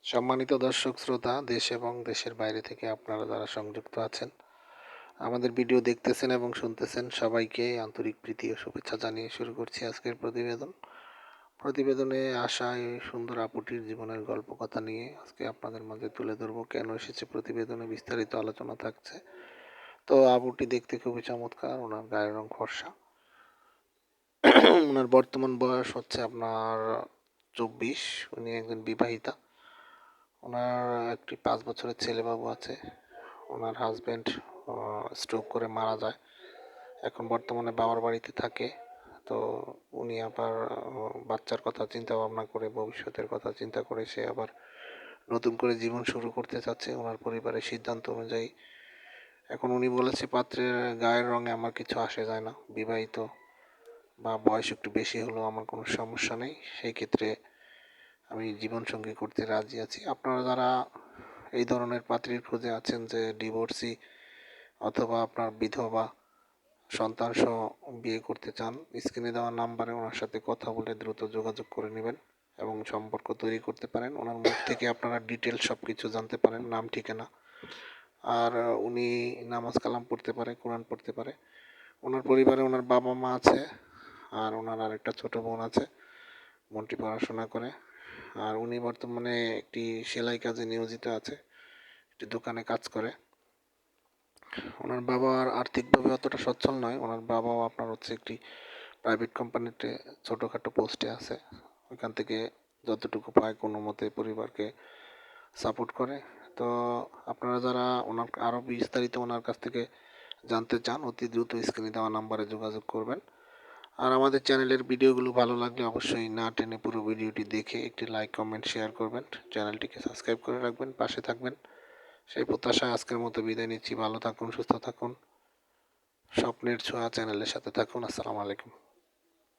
সম্মানিত দর্শক শ্রোতা, দেশ এবং দেশের বাইরে থেকে আপনারা যারা সংযুক্ত আছেন, আমাদের ভিডিও দেখতেছেন এবং শুনতেছেন, সবাইকে আন্তরিক প্রীতি ও শুভেচ্ছা জানিয়ে শুরু করছি আজকের প্রতিবেদন। প্রতিবেদনে আসা এই সুন্দর আপুটির জীবনের গল্প কথা নিয়ে আজকে আপনাদের মাঝে তুলে ধরবো। কেন এসেছে প্রতিবেদনে বিস্তারিত আলোচনা থাকছে। তো আপুটি দেখতে খুবই চমৎকার, ওনার গায়ের রং ফর্সা। ওনার বর্তমান বয়স হচ্ছে আপনার 24। উনি একজন বিবাহিতা। ওনার একটি 5 বছরের ছেলেবাবু আছে। ওনার হাজব্যান্ড স্ট্রোক করে মারা যায়। এখন বর্তমানে বাবার বাড়িতে থাকে। তো উনি আবার বাচ্চার কথা চিন্তা ভাবনা করে, ভবিষ্যতের কথা চিন্তা করে সে আবার নতুন করে জীবন শুরু করতে চাচ্ছে ওনার পরিবারের সিদ্ধান্ত অনুযায়ী। এখন উনি বলেছে, পাত্রের গায়ের রঙে আমার কিছু আসে যায় না, বিবাহিত বা বয়স একটু বেশি হলেও আমার কোনো সমস্যা নেই, সেই ক্ষেত্রে আমি জীবনসঙ্গী করতে রাজি আছি। আপনারা যারা এই ধরনের পাত্রীর খোঁজে আছেন, যে ডিভোর্সি অথবা আপনার বিধবা সন্তান সহ বিয়ে করতে চান, স্ক্রিনে দেওয়া নাম্বারে ওনার সাথে কথা বলে দ্রুত যোগাযোগ করে নেবেন এবং সম্পর্ক তৈরি করতে পারেন। ওনার মুখ থেকে আপনারা ডিটেল সব কিছু জানতে পারেন, নাম ঠিকানা। আর উনি নামাজ কালাম পড়তে পারে, কোরআন পড়তে পারে। ওনার পরিবারে ওনার বাবা মা আছে, আর ওনার আরেকটা ছোট বোন আছে। বোনটি পড়াশোনা করে। আর উনি বর্তমানে একটি সেলাই কাজে নিয়োজিত আছে, একটি দোকানে কাজ করে। ওনার বাবার আর্থিকভাবে অতটা সচ্ছল নয়। ওনার বাবাও আপনার হচ্ছে একটি প্রাইভেট কোম্পানিতে ছোটোখাটো পোস্টে আছে। ওইখান থেকে যতটুকু পায় কোনো মতে পরিবারকে সাপোর্ট করে। তো আপনারা যারা ওনার আরও বিস্তারিত ওনার কাছ থেকে জানতে চান, অতি দ্রুত স্ক্রিনে দেওয়া নাম্বারে যোগাযোগ করবেন। আর আমাদের চ্যানেলের ভিডিওগুলো ভালো লাগলে অবশ্যই না টেনে পুরো ভিডিওটি দেখে একটি লাইক, কমেন্ট, শেয়ার করবেন। চ্যানেলটিকে সাবস্ক্রাইব করে রাখবেন, পাশে থাকবেন, সেই প্রত্যাশায় আজকের মতো বিদায় নিচ্ছি। ভালো থাকুন, সুস্থ থাকুন। স্বপ্নের ছোঁয়া চ্যানেলের সাথে থাকুন। আসসালামু আলাইকুম।